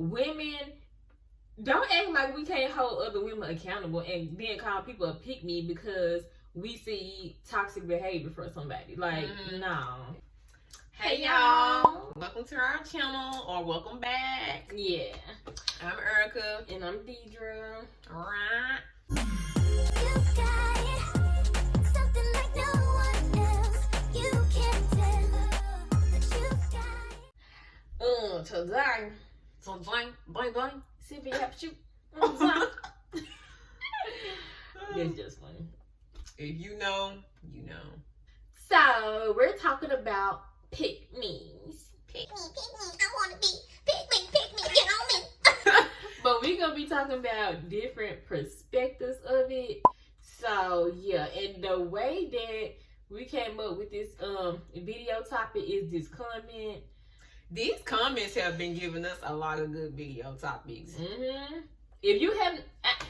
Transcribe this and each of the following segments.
women, don't act like we can't hold other women accountable and then call people a pick me because we see toxic behavior for somebody. Like, no. Hey y'all, welcome to our channel, or welcome back. Yeah. I'm Erica. And I'm Deidre. Alright. Today, So bling. see if you have to shoot. It's just funny. If you know, you know. So, we're talking about pick-me's. Pick me, I wanna be, pick me, get on me. But we're going to be talking about different perspectives of it. So, yeah, and the way that we came up with this video topic is this comment. These comments have been giving us a lot of good video topics. If you haven't,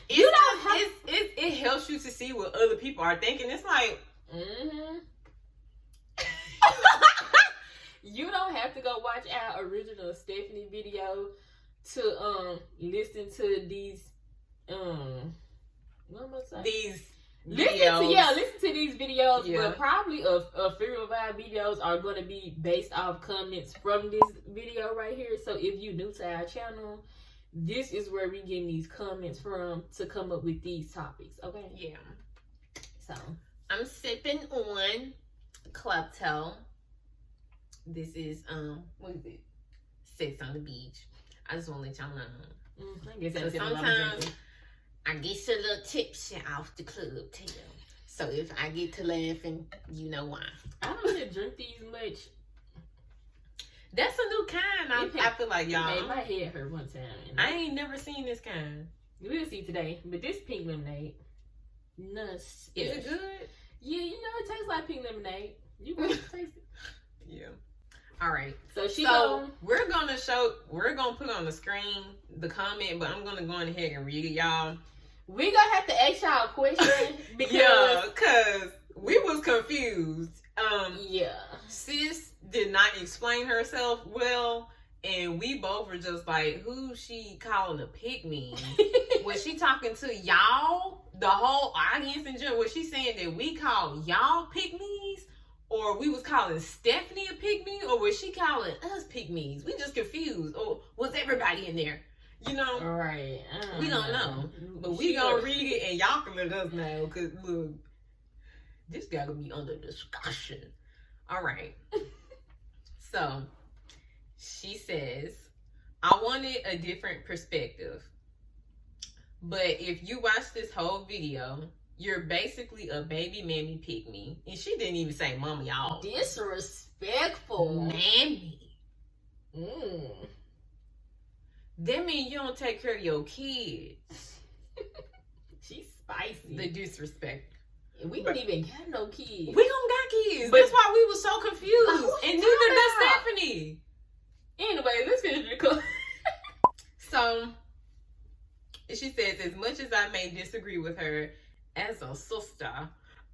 you don't have. It helps you to see what other people are thinking. It's like, you don't have to go watch our original Stephanie video to listen to these what am I saying? These listen videos. Listen to these videos, Yeah. but probably a few of our videos are going to be based off comments from this video right here. So if you're new to our channel, this is where we getting these comments from to come up with these topics. Okay. Yeah. So I'm sipping on Klepto. This is what is it? Sex on the Beach. I just want to let y'all know. I guess So that's sometimes I get a little tipsy off the club tail. So if I get to laughing, you know why. I don't really drink these much. That's a new kind. I feel like It y'all. made my head hurt one time. I ain't never seen this kind. We'll see today. But this pink lemonade, nuts. Is it good? Yeah, you know it tastes like pink lemonade. You can taste it. Yeah. All right. So we're gonna put on the screen the comment, but I'm gonna go ahead and read it, y'all. We gonna have to ask y'all a question because Yeah, cause we was confused. Yeah. Sis did not explain herself well, and we both were just like, who she calling a pick me? Was she talking to y'all, the whole audience in general? Was she saying that we call y'all pick me's? Or we was calling Stephanie a pick me? Or was she calling us pick me's? We just confused. Or was everybody in there? You know? Right. We don't know. But we gonna read it and y'all can let us know. Cause look, this gotta be under discussion. All right. So, she says, I wanted a different perspective. But if you watch this whole video, you're basically a baby mammy pick me. And she didn't even say mama, y'all. Disrespectful. Mammy. That means you don't take care of your kids. She's spicy. The disrespect. We don't even have no kids. We don't got kids. But- That's why we was so confused. And neither does about? Stephanie. Anyway, let's finish the call. So, she says, as much as I may disagree with her as a sister,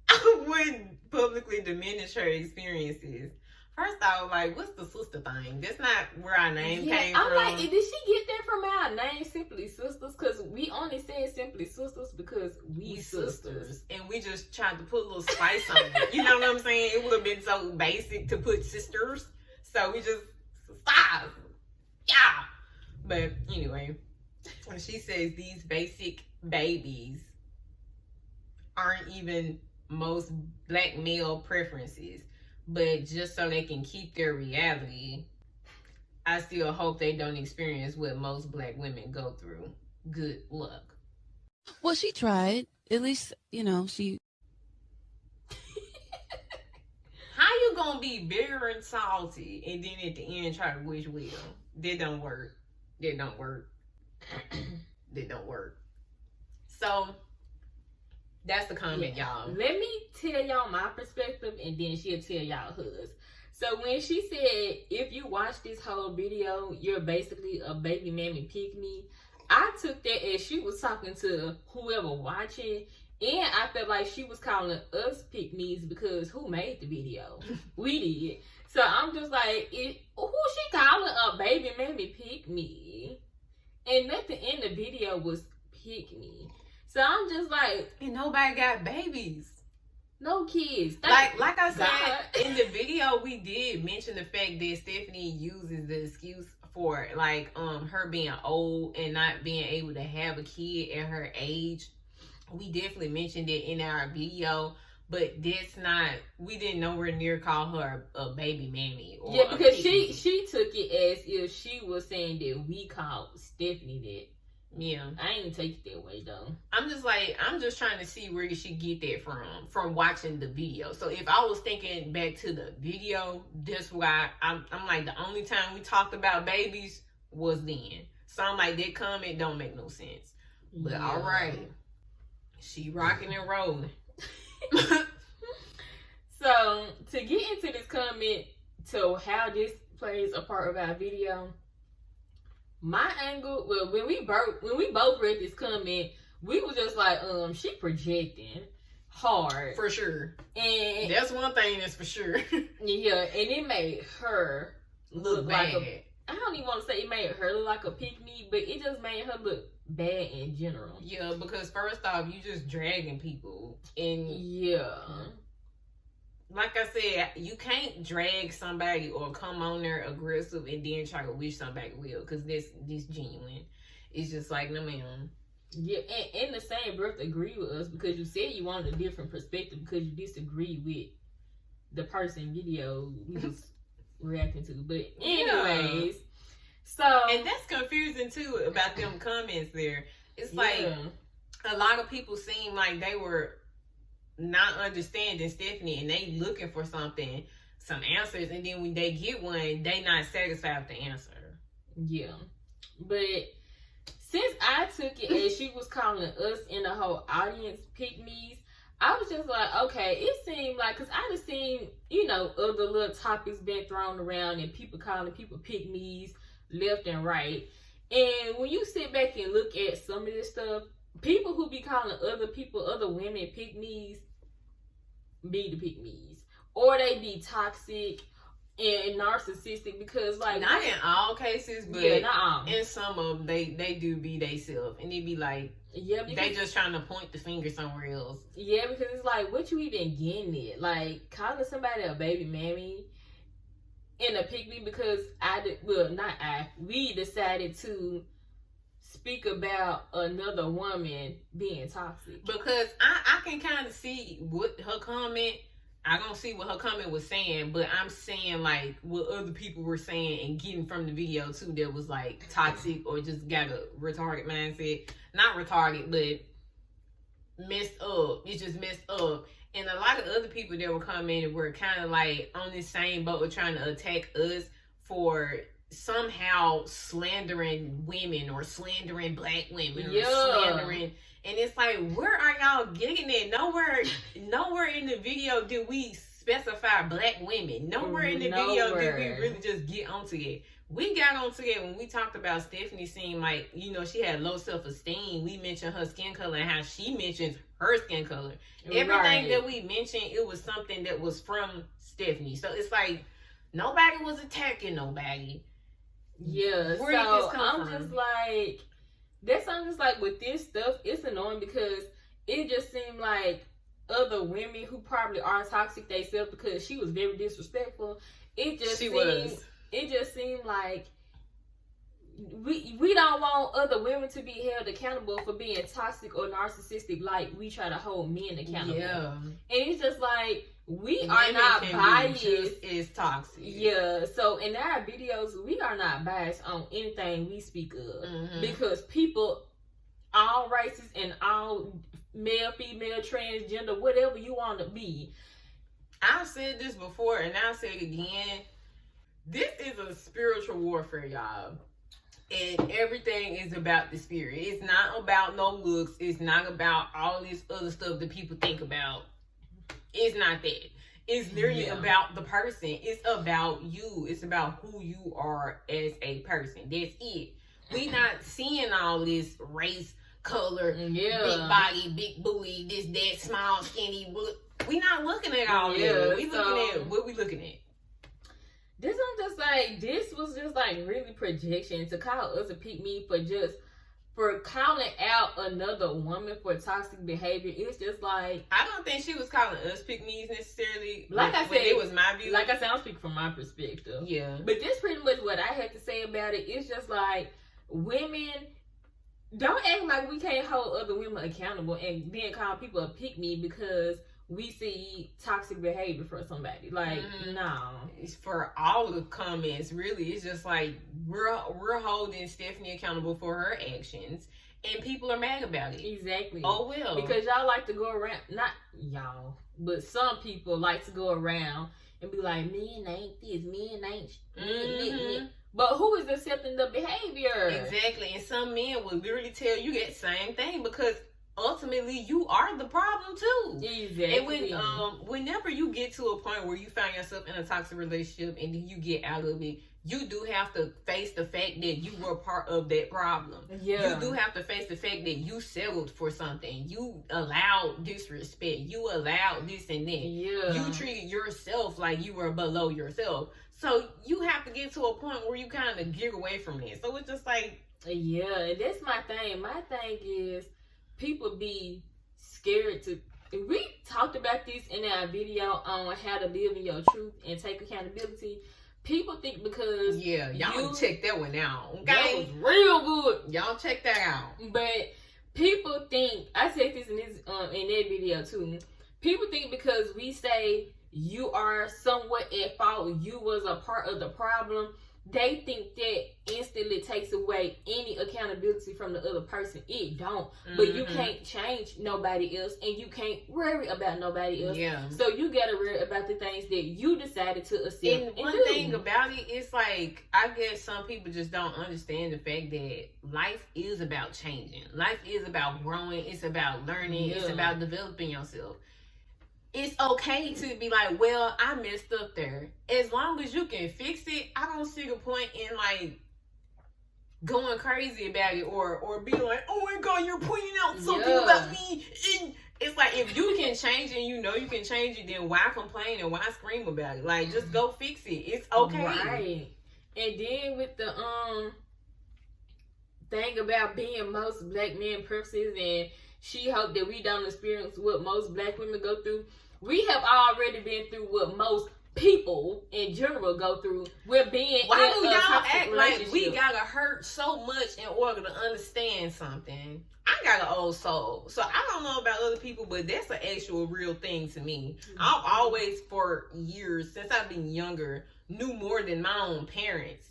I wouldn't publicly diminish her experiences. First, I was like, what's the sister thing? That's not where our name came I'm from. like, did she get that from our name, Simply Sisters? Because we only said Simply Sisters because we sisters. And we just tried to put a little spice on it. You know what I'm saying? It would have been so basic to put sisters. So we just, stop. Yeah. But anyway, she says these basic babies aren't even most black male preferences. But just so they can keep their reality, I still hope they don't experience what most black women go through. Good luck. Well, she tried. At least, you know, she... How you gonna be bitter and salty and then at the end try to wish well? That don't work. That don't work. That don't work. So, that's the comment, y'all. Let me tell y'all my perspective and then she'll tell y'all hers. So when she said, if you watch this whole video, you're basically a baby mammy pick me, I took that as she was talking to whoever watching, and I felt like she was calling us pick me's because who made the video? We did. So I'm just like, who she calling a baby mammy pick me? and nothing in the video was pick me. So I'm just like, and nobody got babies. no kids. Like I said, God. in the video, we did mention the fact that Stephanie uses the excuse for like her being old and not being able to have a kid at her age. We definitely mentioned it in our video, but that's not, we didn't nowhere near call her a baby mammy. Or Yeah, because pick-me. she took it as if she was saying that we called Stephanie that. Yeah. I ain't take it that way though. I'm just trying to see where she get that from watching the video. So if I was thinking back to the video, that's why I'm like, the only time we talked about babies was then. So I'm like, that comment don't make no sense. But Yeah. all right, she rocking and rolling. So to get into this comment to how this plays a part of our video, my angle, well, when we both read this comment, we were just like, she projecting hard, For sure. and That's one thing that's for sure. yeah, and it made her Look like bad. I don't even want to say it made her look like a pick-me, but it just made her look bad in general. Yeah, because first off, you just dragging people. And Yeah. like I said, you can't drag somebody or come on there aggressive and then try to wish somebody will, because this genuine. It's just like, no ma'am. Yeah, and in the same breath, agree with us because you said you wanted a different perspective because you disagree with the person video we was reacting to. But anyways, so And that's confusing too about them comments there. It's like yeah. a lot of people seem like they were not understanding Stephanie and they looking for some answers, and then when they get one, they not satisfied with the answer. Yeah, but since I took it as she was calling us in the whole audience pick-me's, I was just like, okay, it seemed like, because I just seen, other little topics being thrown around and people calling people pick-me's left and right. And when you sit back and look at some of this stuff, people who be calling other women pick-me's be the pick-me's. Or they be toxic and narcissistic because, like, Not in all cases, but yeah, not in some of them, they do be they self, and they be like, yeah, because, they just trying to point the finger somewhere else. yeah, because it's like, what you even getting at? Like, calling somebody a baby mammy and a pick-me because we decided to speak about another woman being toxic. Because I can kind of see what her comment. I don't see what her comment was saying, but I'm saying like what other people were saying and getting from the video too that was like toxic or just got a retarded mindset. Not retarded, but messed up. It's just messed up. And a lot of other people that were commenting were kind of like on this same boat of trying to attack us for somehow slandering women or slandering black women or slandering. And it's like, where are y'all getting it? Nowhere in the video did we specify black women. Nowhere in the video did we really just get onto it. We got onto it when we talked about Stephanie seemed like, she had low self-esteem. We mentioned her skin color and how she mentions her skin color. Everything that we mentioned, it was something that was from Stephanie. So it's like, nobody was attacking nobody. Yeah, Where did this come I'm from? just like, I'm just like, with this stuff, it's annoying because it just seemed like other women who probably are toxic themselves because she was very disrespectful. It just seemed like we don't want other women to be held accountable for being toxic or narcissistic like we try to hold men accountable. Yeah. And it's just like, we And are women not can be biased. just as toxic. Yeah, so in our videos, we are not biased on anything we speak of Mhm. because people, all races and all male, female, transgender, whatever you want to be. I've said this before and I'll say it again. This is a spiritual warfare, y'all. And everything is about the spirit. It's not about no looks. It's not about all this other stuff that people think about. It's not that. It's literally about the person. It's about you. It's about who you are as a person. That's it. We not seeing all this race, color, big body, big booty, this, that, small, skinny. We not looking at all that. We looking at what we looking at. This I'm just like, this was just like really projection to call us a pick me for calling out another woman for toxic behavior. It's just like, I don't think she was calling us pick me's necessarily. Like I said, it was my view. like I said, I'm speaking from my perspective. Yeah. But this pretty much what I had to say about it. It's just like, women, don't act like we can't hold other women accountable and then call people a pick me because we see toxic behavior for somebody. Like, no. It's for all the comments, really. It's just like we're holding Stephanie accountable for her actions, and people are mad about it. Exactly. Oh well. Because y'all like to go around, not y'all, but some people like to go around and be like, men ain't this, men ain't men. But who is accepting the behavior? Exactly. And some men will literally tell you that same thing because ultimately you are the problem too. Exactly. And whenever you get to a point where you find yourself in a toxic relationship and then you get out of it, you do have to face the fact that you were part of that problem. Yeah. You do have to face the fact that you settled for something. You allowed disrespect. You allowed this and that. Yeah. You treated yourself like you were below yourself. So you have to get to a point where you kind of get away from this. So it's just like, yeah, and that's my thing. My thing is people be scared to. We talked about this in our video on how to live in your truth and take accountability. People think because y'all check that one out. Okay, that was real good. Y'all check that out. But people think, I said this in that video too. People think because we say you are somewhat at fault, you was a part of the problem, they think that instantly takes away any accountability from the other person. It don't. But you can't change nobody else and you can't worry about nobody else. Yeah. So you gotta worry about the things that you decided to accept. And one thing about it is like, I guess some people just don't understand the fact that life is about changing. Life is about growing. It's about learning. Yeah. It's about developing yourself. It's okay to be like, well, I messed up there. As long as you can fix it, I don't see the point in like going crazy about it or be like, oh my God, you're pointing out something about me. And it's like, if you can change it and you know you can change it, then why complain and why scream about it? Like, just go fix it. It's okay. Right. And then with the thing about being most black men purposes and she hoped that we don't experience what most black women go through. We have already been through what most people in general go through with being Why in do a y'all toxic act like we relationship. gotta hurt so much in order to understand something? I got an old soul, so I don't know about other people, but that's an actual real thing to me. I've always, for years, since I've been younger, knew more than my own parents.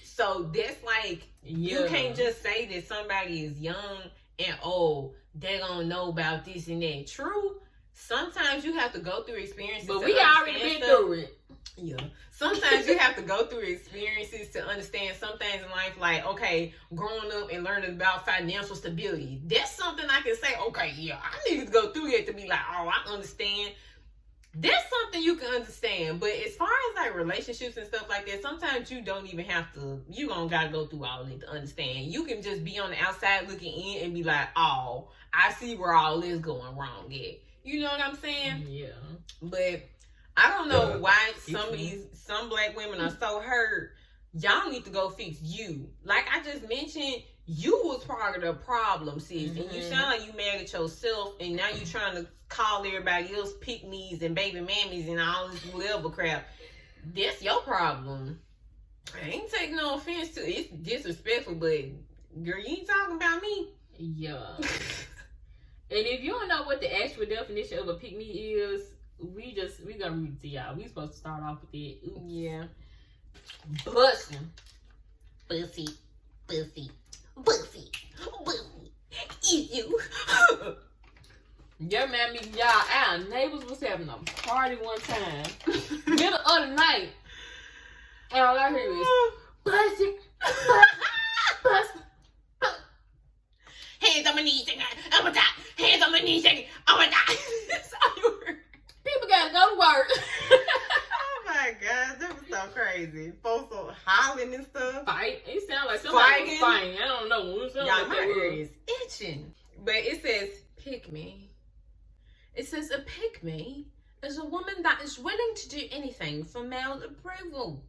So that's like, you can't just say that somebody is young and old. They don't know about this and that. True. Sometimes you have to go through experiences. But we already been through it. Yeah. Sometimes you have to go through experiences to understand some things in life. Like, okay, growing up and learning about financial stability. That's something I can say, okay, yeah, I need to go through it to be like, oh, I understand. That's something you can understand. But as far as like relationships and stuff like that, sometimes you don't even have to, you don't gotta go through all of it to understand. You can just be on the outside looking in and be like, oh, I see where all this going wrong at. You know what I'm saying? Yeah. But I don't know why some black women are so hurt. Y'all need to go fix you. Like I just mentioned, you was part of the problem, sis. And you sound like you mad at yourself, and now you trying to call everybody else pick-me's and baby mammies and all this whatever crap. That's your problem. I ain't taking no offense to it. It's disrespectful, but girl, you ain't talking about me. Yeah. And if you don't know what the actual definition of a pick-me is, we gonna read it to y'all. We supposed to start off with it. Oops. Yeah. Busting. Bussy, bussy, bussy, bussy. Eat you. Yeah, man, y'all, our neighbors was having a party one time. Middle of the night. And all I hear is, busting, busting. Hands on my knees, I'm gonna die. Hands on my knees, I'm gonna die. That's all you heard. People gotta go to work. Oh my God, that was so crazy. Folks are hollering and stuff. Fight. It sounds like somebody was Fighting. fighting. I don't know. It sounds Y'all, like my that ear was. is itching. But it says, pick me. It says, a pick me is a woman that is willing to do anything for male approval.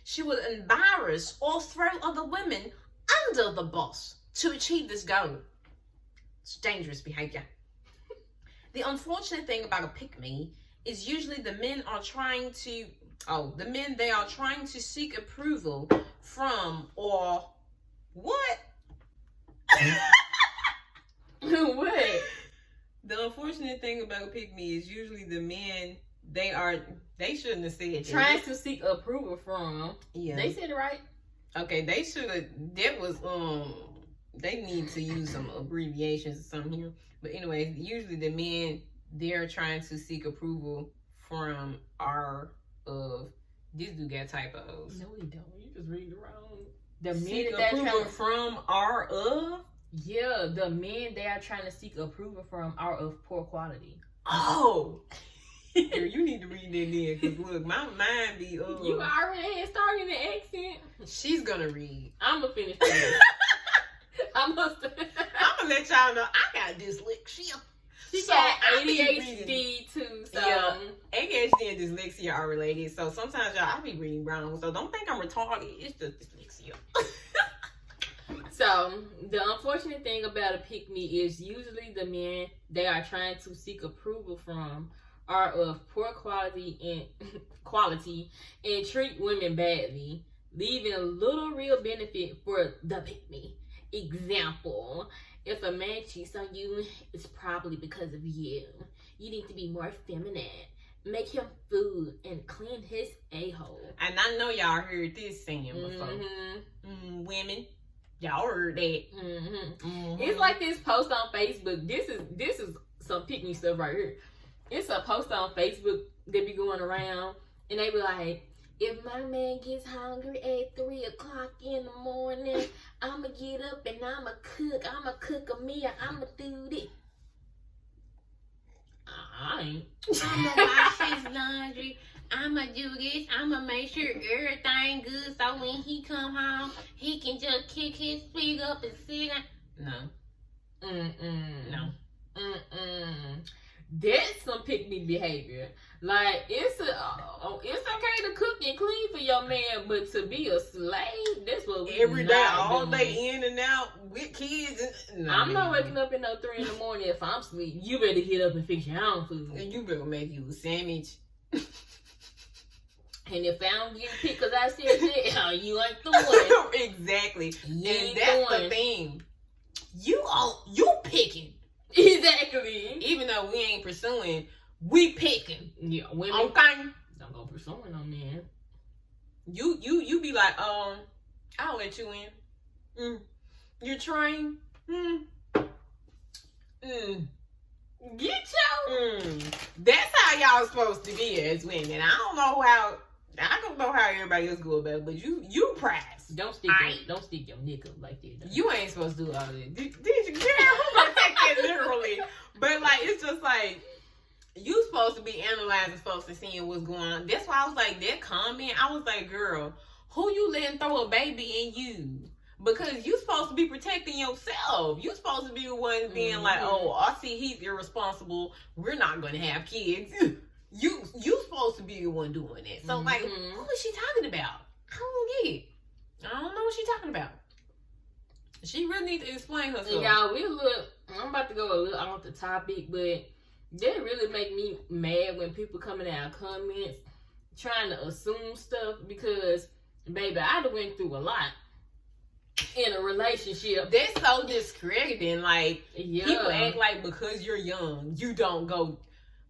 She would embarrass or throw other women under the bus to achieve this goal. It's dangerous behavior. The unfortunate thing about a pick-me is usually the men they are trying to seek approval from, or what? What? The unfortunate thing about a pick-me is usually the men they shouldn't have said that. Trying to seek approval from. Yeah. They said it right. Okay, they should have. That was They need to use some abbreviations or something here. But anyway, usually the men they're trying to seek approval from are of this dude got typos. No, he don't. You just read it wrong. The Seek men that approval trying from are of. Yeah, the men they are trying to seek approval from are of poor quality. Oh. Girl, you need to read that in, because look, my mind be You already had started the accent. She's gonna read. I'm gonna finish this. I must. I'm gonna let y'all know I got dyslexia. She So, got I be reading. ADHD too. So Yeah. ADHD and dyslexia are related, so sometimes y'all I be reading wrong. So don't think I'm retarded. It's just dyslexia. So the unfortunate thing about a pick-me is usually the men they are trying to seek approval from are of poor quality and treat women badly, leaving little real benefit for the pick-me. Example, if a man cheats on you, it's probably because of you. You need to be more feminine. Make him food and clean his a-hole. And I know y'all heard this saying before. Women, y'all heard that. It's like this post on Facebook. This is some pick-me stuff right here. It's a post on Facebook that be going around, and they be like, if my man gets hungry at 3 o'clock in the morning, I'ma get up and I'ma cook a meal, I'ma do this. I ain't. I'ma wash his laundry. I'ma do this. I'ma make sure everything good so when he come home, he can just kick his feet up and sit down. No. No. That's some pick-me behavior. Like it's okay to cook and clean for your man, but to be a slave, that's what we Every day, not all doing. day, in and out with kids. I'm not waking up at no 3 in the morning if I'm asleep. You better get up and fix your own food. And you better make you a sandwich. And if I don't get picked because I said that, you ain't the one. Exactly. You And ain't that's the the one. thing. You picking. Exactly. Even though we ain't pursuing, we picking. Yeah, women Okay. don't go pursuing no man. You be like, I'll let you in. You're trying. Get your That's how y'all supposed to be as women. I don't know how everybody else go about it, but you prize. don't stick your neck up like that. Though. You ain't supposed to do all that. Did you care? I'm gonna take that literally. But like it's just like you supposed to be analyzing folks and seeing what's going on. That's why I was like that comment. I was like, girl, who you letting throw a baby in you? Because you supposed to be protecting yourself. You supposed to be the one being like, oh, I see he's irresponsible. We're not gonna have kids. You supposed to be the one doing that. So like, who is she talking about? I don't get it. I don't know what she's talking about. She really needs to explain herself. And y'all, I'm about to go a little off the topic, but that really make me mad when people come in our comments trying to assume stuff because, baby, I done went through a lot in a relationship. That's so discrediting. Like, Yeah. people act like because you're young, you don't go.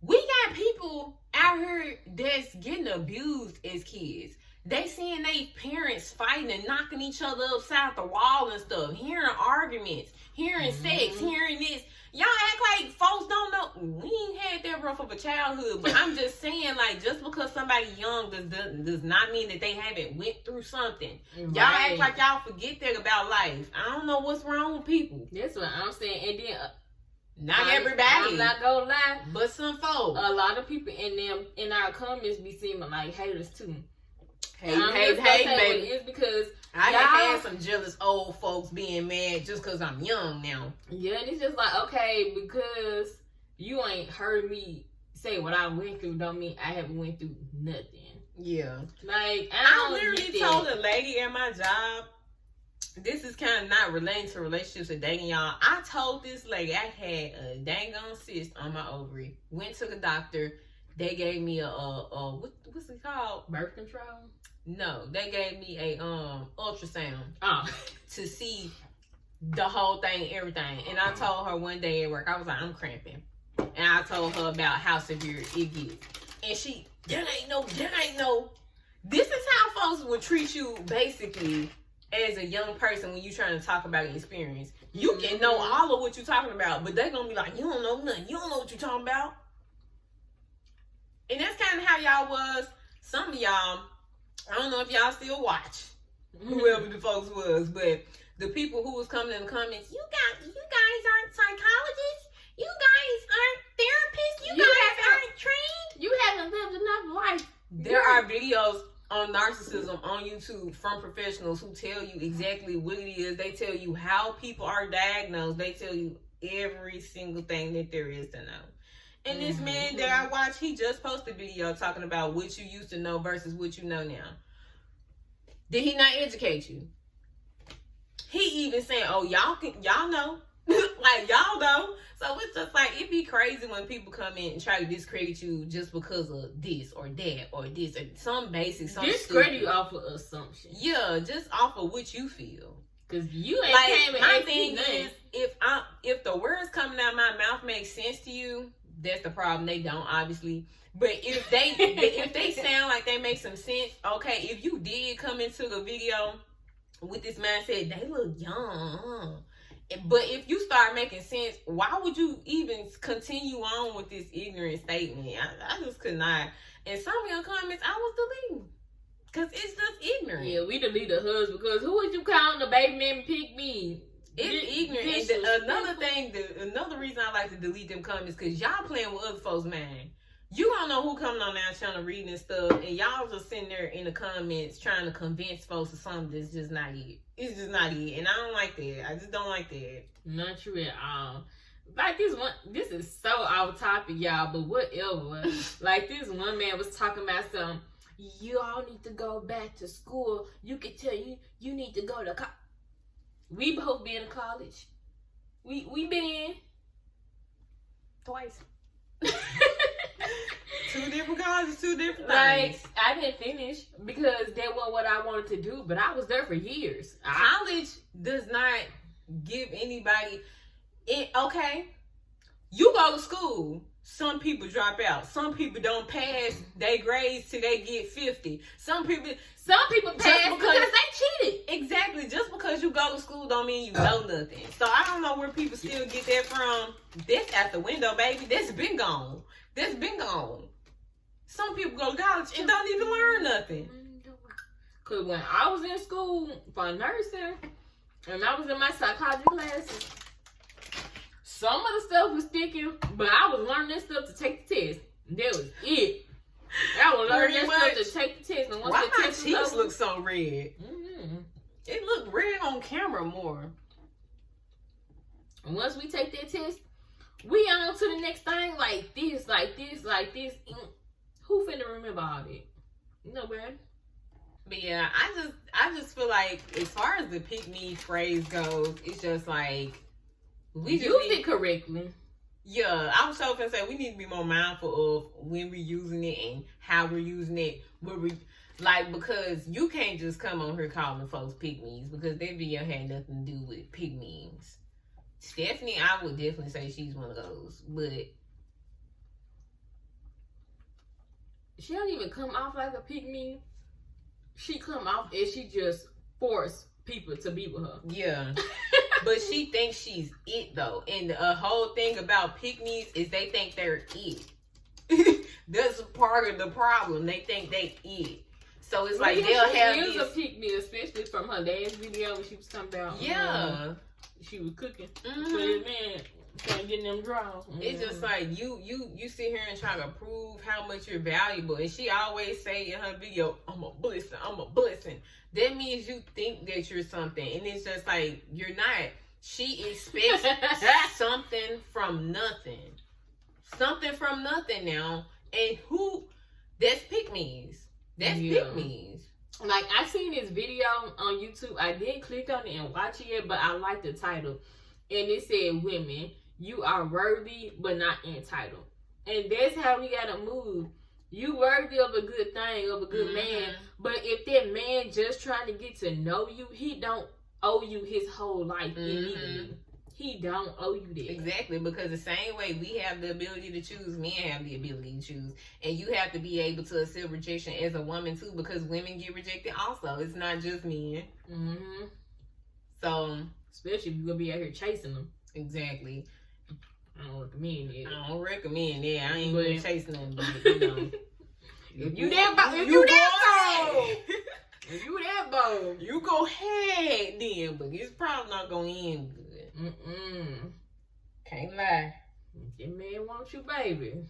We got people out here that's getting abused as kids. They seeing they parents fighting and knocking each other upside the wall and stuff. Hearing arguments, hearing sex, hearing this. Y'all act like folks don't know. We ain't had that rough of a childhood. But I'm just saying, like, just because somebody young does not mean that they haven't went through something. Y'all act like y'all forget that about life. I don't know what's wrong with people. That's what I'm saying. And then Not everybody. I'm not gonna lie. But some folks. A lot of people in our comments be seeming like haters too. Hey, I'm just gonna say what baby. it is because I y'all- have had some jealous old folks being mad just because I'm young now. yeah, and it's just like, okay, because you ain't heard me say what I went through don't mean I haven't went through nothing. Yeah. Like, I don't literally get told that. a lady at my job, this is kind of not relating to relationships or dating, y'all. I told this lady I had a dang on cyst on my ovary. Went to the doctor. They gave me what's it called? Birth control? No, they gave me a ultrasound Oh. to see the whole thing, everything. And I told her one day at work, I was like, I'm cramping. And I told her about how severe it gets. And she, there ain't no. This is how folks will treat you basically as a young person when you trying to talk about an experience. You can know all of what you're talking about, but they're gonna be like, you don't know nothing. You don't know what you're talking about. And that's kind of how y'all was. Some of y'all, I don't know if y'all still watch whoever the folks was, but the people who was coming in the comments, you guys aren't psychologists. You guys aren't therapists. You guys aren't trained. You haven't lived enough life. There are videos on narcissism on YouTube from professionals who tell you exactly what it is. They tell you how people are diagnosed. They tell you every single thing that there is to know. And this man that I watch, he just posted a video talking about what you used to know versus what you know now. Did he not educate you? He even saying, "Oh, y'all know." Like, y'all know. So it's just like, it'd be crazy when people come in and try to discredit you just because of this or that or this or some basic, some discredit you off of assumption. Yeah, just off of what you feel. Cause you ain't Like, came and my asked me thing nothing. is, if the words coming out my mouth make sense to you, that's the problem. They don't, obviously. But if they sound like they make some sense, okay. If you did come into the video with this mindset, they look young. But if you start making sense, why would you even continue on with this ignorant statement? I just could not. And some of your comments, I was deleting. Because it's just ignorant. Yeah, we deleted hers because who would you calling the baby man pick me? It's ignorant. And another reason I like to delete them comments because y'all playing with other folks' mind. You don't know who coming on our channel reading and stuff, and y'all just sitting there in the comments trying to convince folks of something that's just not it. It's just not it, and I don't like that. I just don't like that. Not true at all. Like this is so off topic, y'all, but whatever. Like this one man was talking about something. You all need to go back to school. You can tell you need to go to college. We both been to college. We been Twice. Two different colleges, two different like things. I didn't finish because that wasn't what I wanted to do, but I was there for years. College does not give anybody okay. You go to school. Some people drop out. Some people don't pass their grades till they get 50. Some people pass because they cheated. Exactly. Just because you go to school don't mean you know nothing. So I don't know where people still get that from. That's out the window, baby. That's been gone. That's been gone. Some people go to college and don't even learn nothing. Because when I was in school for nursing, and I was in my psychology classes, some of the stuff was sticking, but I was learning that stuff to take the test. That was it. I was learning that stuff to take the test. And once why the my test cheeks was over, look so red? It looked red on camera more. and once we take that test, we on to the next thing like this, like this, like this. Who finna remember all that? Nobody. But yeah, I just feel like as far as the pick me phrase goes, it's just like we Use it correctly. Yeah, I was so gonna say we need to be more mindful of when we're using it and how we're using it. Because you can't just come on here calling folks pick me's because that video had nothing to do with pick me's. Stephanie, I would definitely say she's one of those, but she don't even come off like a pick me. She come off as she just force people to be with her. yeah. But she thinks she's it though, and the whole thing about pick me's is they think they're it. That's part of the problem. They think they it. So it's like they'll have this. this. A pick me, especially from her last video when she was talking about. Yeah. She was cooking. Mhm. But man, can't get them draws. It's just like you sit here and try to prove how much you're valuable, and she always say in her video, "I'm a blessing. I'm a blessing." That means you think that you're something, and it's just like you're not. She expects something from nothing now, and who? That's pick me's. That's Yeah. pick me's. Like, I seen this video on YouTube. I didn't click on it and watch it yet, but I like the title. And it said, women, you are worthy but not entitled. And that's how we gotta move. You worthy of a good thing, of a good man. But if that man just trying to get to know you, he don't owe you his whole life immediately. He don't owe you that. Exactly, because the same way we have the ability to choose, men have the ability to choose. And you have to be able to accept rejection as a woman too, because women get rejected also. It's not just men. Mm-hmm. So, Especially if you're gonna be out here chasing them. exactly. I don't recommend it. I don't recommend that. I ain't But- gonna chase nothing, but you know. If you that bold, if you you go that bold, ahead. if you that bold, You go ahead then, but it's probably not gonna end good. Can't lie. If that man wants you, baby.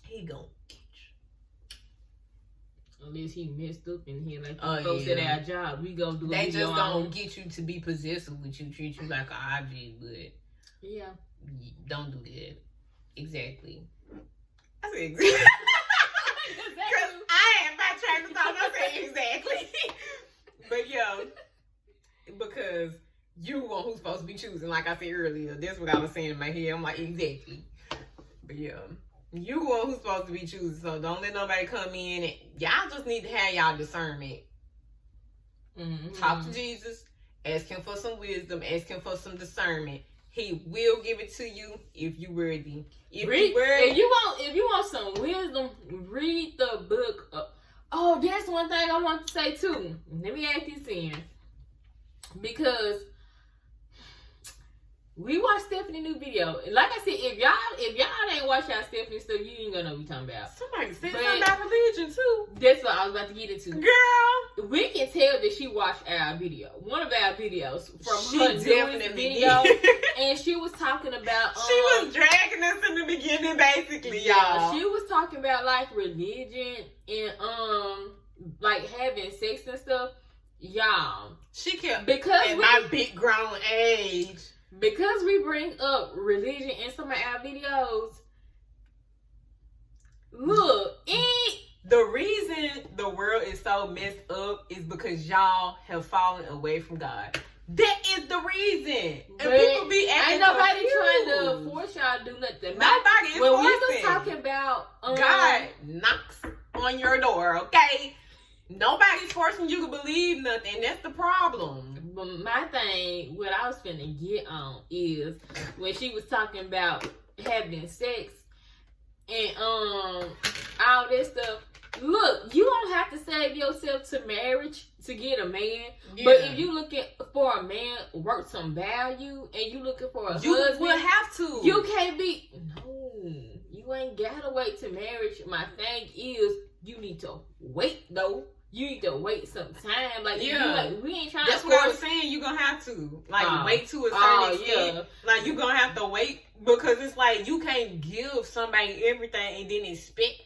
He gonna get Unless he messed up in here, like Oh, folks yeah. at our job, we go do. you. They a just video don't on- get you to be possessive with you, treat you like an object, but Yeah. don't do that. Exactly. I said exactly. Cause I had my train of thought. I said exactly. But yeah, because you one who's supposed to be choosing, like I said earlier. That's what I was saying in my head. I'm like, exactly. But yeah, you one who's supposed to be choosing. So don't let nobody come in. And y'all just need to have y'all discernment. Talk to Jesus. Ask him for some wisdom. Ask him for some discernment. He will give it to you if you worthy. If Read, you worthy. if you want some wisdom, read the book. Oh, that's one thing I want to say too. Let me add this in, because we watched Stephanie's new video, and like I said, if y'all ain't watch y'all Stephanie stuff, you ain't gonna know what we talking about. Somebody said But- something about religion too. That's what I was about to get into. Girl. We can tell that she watched our video, one of our videos from She her newest definitely video, did. and she was talking about. She was dragging us in the beginning, basically, y'all. She was talking about like religion and like having sex and stuff, y'all. She kept Because at we my big grown age. because we bring up religion in some of our videos. Look, The reason the world is so messed up is because y'all have fallen away from God. That is the reason. And But people be acting ain't nobody confused. trying to force y'all to do nothing. Nobody is When we was forcing. talking about God knocks on your door, okay? Nobody's forcing you to believe nothing. That's the problem. But my thing, what I was finna get on is when she was talking about having sex and all that stuff. Look, you don't have to save yourself to marriage to get a man. But if you looking for a man worth some value and you looking for a you husband, will have to. you can't be. No, you ain't gotta wait to marriage. My thing is, you need to wait though. You need to wait some time. Like, Yeah. we ain't trying That's to what I'm force. saying. You're gonna have to Oh. wait to a certain Oh, extent. yeah. Like you're gonna have to wait because it's like you can't give somebody everything and then expect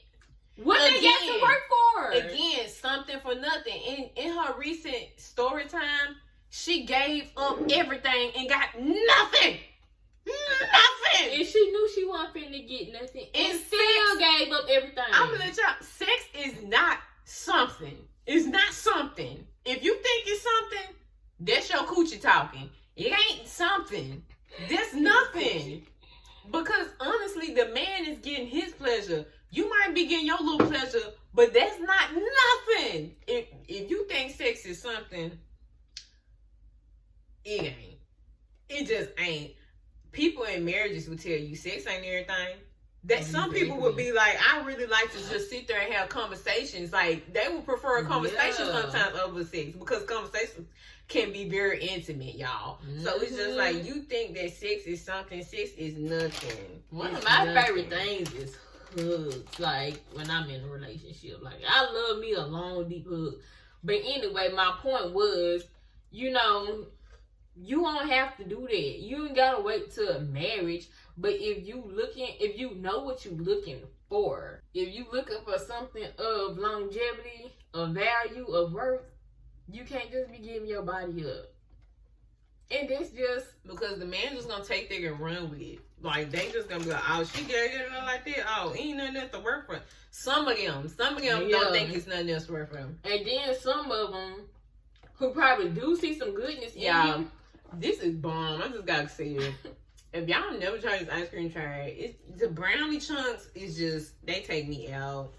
What they got to work for? again something for nothing. In her recent story time, she gave up everything and got nothing. Nothing. And she knew she wasn't finna get nothing. And And still gave up everything. I'm gonna let y'all. Sex is not something. It's not something. If you think it's something, that's your coochie talking. It ain't something. That's nothing. Because honestly, the man is getting his pleasure. You might be getting your little pleasure, but that's not nothing. If you think sex is something, it ain't. It just ain't. People in marriages will tell you sex ain't everything. That some people would be like, I really like to just sit there and have conversations. Like they would prefer a conversation Yeah. sometimes over sex because conversations can be very intimate, y'all. So it's just like you think that sex is something. Sex is nothing. One of It's my nothing. favorite things is hugs. Like when I'm in a relationship, like I love me a long, deep hug. But anyway, my point was, you know, you won't have to do that. You ain't gotta wait till marriage. But if you know what you're looking for, if you looking for something of longevity, of value, of worth, you can't just be giving your body up. And that's just because the man just gonna take that and run with it. Like they just gonna be like, oh, she gave it like that. Oh, ain't nothing else to work for. Some of them don't think it's nothing else to work for them. And then some of them who probably do see some goodness in you. This is bomb. I just gotta say it. If y'all never tried this ice cream, try it. It's the brownie chunks is just they take me out.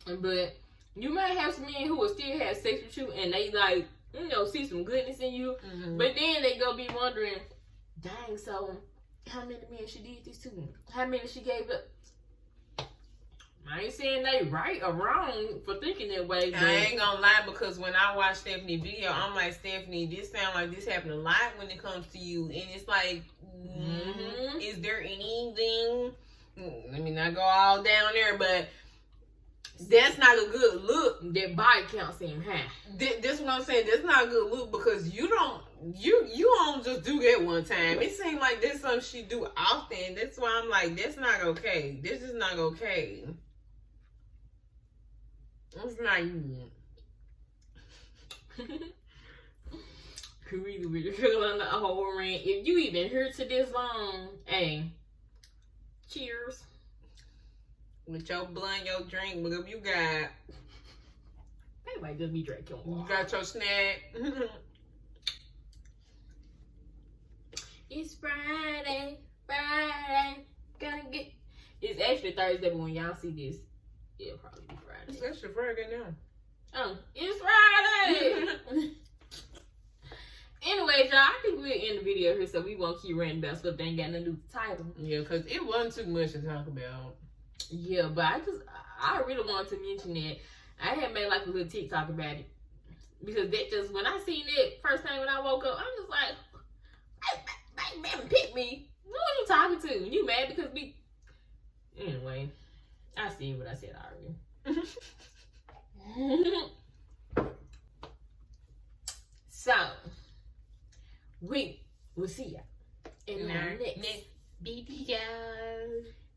But you might have some men who will still have sex with you and they like, you know, see some goodness in you. Mm-hmm. But then they go be wondering, dang, so how many men she did this to? How many she gave up? I ain't saying they right or wrong for thinking that way. But I ain't gonna lie, because when I watch Stephanie's video, I'm like, Stephanie, this sound like this happened a lot when it comes to you. And it's like, is there anything? Let me not go all down there, but that's not a good look. Their body count seem high. This what I'm saying. That's not a good look because you don't just do that one time. It seems like that's something she do often. That's why I'm like, that's not okay. This is not okay. It's not you. You really, really feeling the whole rant. If you even heard to this long, hey, cheers. With your blunt, your drink, whatever you got. They might just be drinking You water. got your snack. It's Friday. Gonna get. It's actually Thursday, but when y'all see this, it'll probably be Friday. It's extra Friday now. Oh, it's Friday! Anyways, y'all, I think we'll end the video here so we won't keep ranting about stuff that ain't got nothing to do with the title. Yeah, because it wasn't too much to talk about. Yeah, but I really wanted to mention that. I had made like a little TikTok about it. Because that just, when I seen it first time when I woke up, I'm just like, hey, man, pick me. Who are you talking to? You mad because we... Anyway, I see what I said already. So, we will see ya in our next video.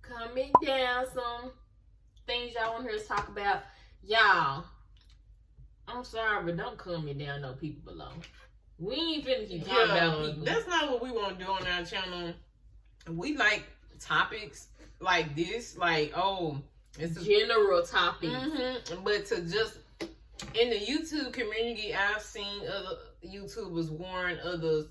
Comment down some things y'all want to hear us talk about. Y'all, I'm sorry, but don't comment down no people below. We ain't finna keep talking about people. That's not what we want to do on our channel. We like topics like this, like, oh, it's a general topics. But to just in the YouTube community, I've seen other YouTubers warn others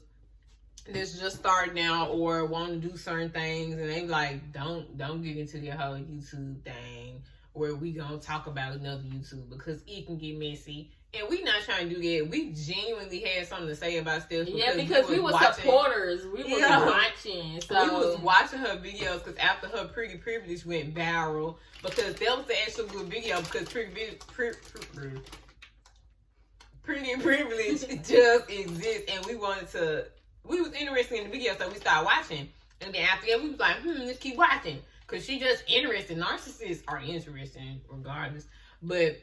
that's just starting out or want to do certain things, and they like, don't get into the whole YouTube thing where we gonna talk about another YouTube because it can get messy. And we not trying to do that. We genuinely had something to say about stuff. Because we were supporters. We were watching. So. We was watching her videos because after her Pretty Privilege went viral, because that was the actual good video, because Pretty Privilege just exists, and we was interested in the video, so we started watching. And then after that, we was like, let's keep watching. Because she just interested. Narcissists are interesting regardless. But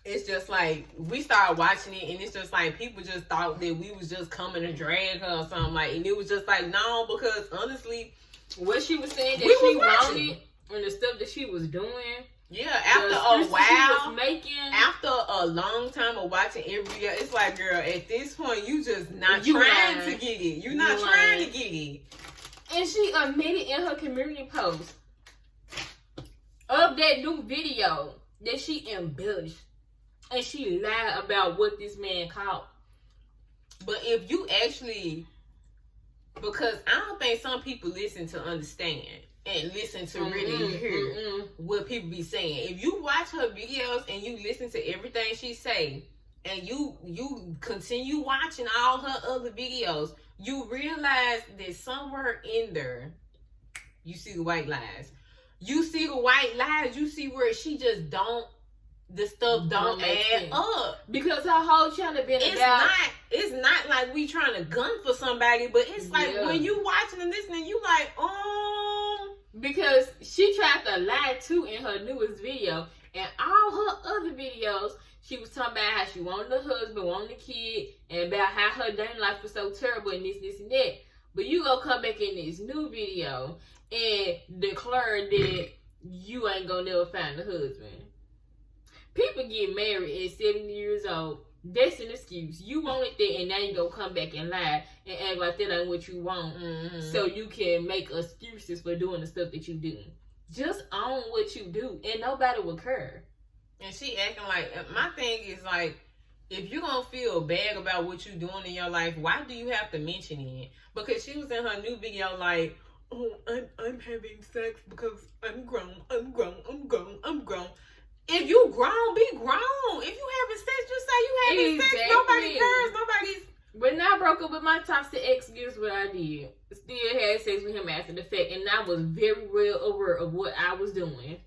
it's just like, we started watching it, and it's just like, people just thought that we was just coming to drag her or something. Like, and it was just like, no, because honestly, what she was saying that she wanted and the stuff that she was doing. Yeah, after a while, making, after a long time of watching every video, it's like, girl, at this point, you just not trying to get it. You're not trying to get it. And she admitted in her community post of that new video that she embellished. And she lied about what this man caught. But if you actually, because I don't think some people listen to understand and listen to really hear what people be saying. If you watch her videos and you listen to everything she say, and you continue watching all her other videos, you realize that somewhere in there, you see the white lies. You see the white lies. You see where she just the stuff don't add up. Because her whole channel been it's not like we trying to gun for somebody, but it's like when you watching and listening, you like, because she tried to lie too in her newest video, and all her other videos, she was talking about how she wanted a husband, wanted a kid, and about how her dating life was so terrible and this and that. But you gonna come back in this new video and declare that you ain't gonna never find a husband. People get married at 70 years old That's an excuse. You wanted that, and now you go come back and lie and act like that ain't what you want, so you can make excuses for doing the stuff that you do. Just own what you do, and nobody will care. And she acting like, my thing is like, if you're gonna feel bad about what you're doing in your life, why do you have to mention it? Because she was in her new video like, oh, I'm having sex because I'm grown. If you grown, be grown. If you having sex, just say you having sex. Nobody cares. Nobody's. When I broke up with my toxic ex, guess what I did? Still had sex with him after the fact, and I was very well aware of what I was doing.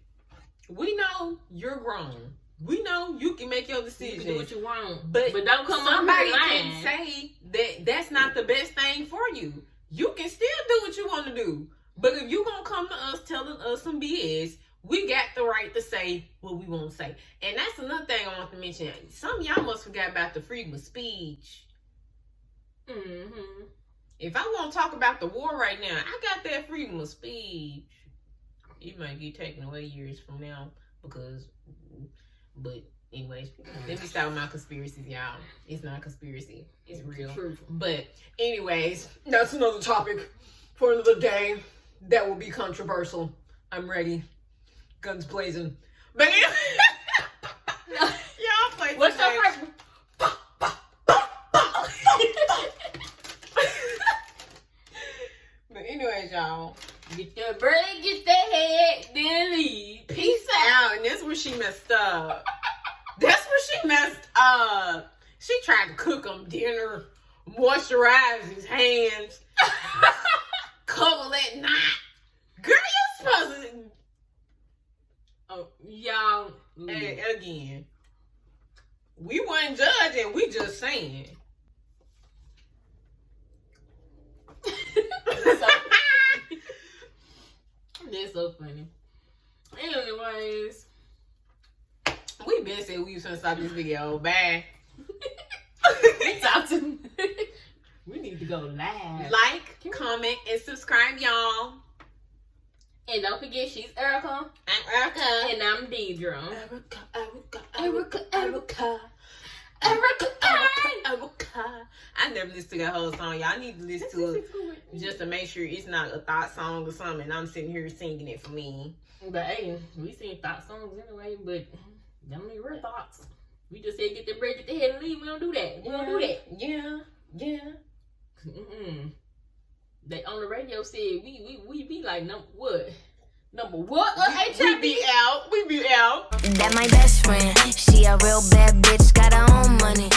We know you're grown. We know you can make your decisions. You can do what you want, but don't come on somebody here can lying. say that that's not the best thing for you. You can still do what you want to do. But if you gonna come to us telling us some BS, we got the right to say what we want to say. And that's another thing I want to mention. Some of y'all must forgot about the freedom of speech. If I want to talk about the war right now, I got that freedom of speech. It might get taken away years from now because, but anyways, let me start with my conspiracies, y'all. It's not a conspiracy. It's real. True. But anyways, that's another topic for another day. That will be controversial. I'm ready. Guns blazing. But y'all play. What's your first? But anyways, y'all. Get the brain, get the head, then leave. Peace out. And that's where she messed up. That's where she messed up. She tried to cook him dinner, moisturize his hands, cuddle at night. Girl, you supposed to. Oh, y'all. Hey, again, we weren't judging. We just saying. That's so funny. Anyways, We been said we was gonna stop this video. Bye. we talked to. We need to go live. Like, comment, and subscribe, y'all. And don't forget, she's Erica. I'm Erica. And I'm Deidre. Erica. I never listened to that whole song. Y'all need to listen to it just to make sure it's not a thought song or something. And I'm sitting here singing it for me. But hey, we sing thought songs anyway, but them ain't real thoughts. We just say get the bread, get the head, and leave. We don't do that. We don't do that. Yeah. They on the radio said we be like number what? We be out. That my best friend. She a real bad bitch, got her own money.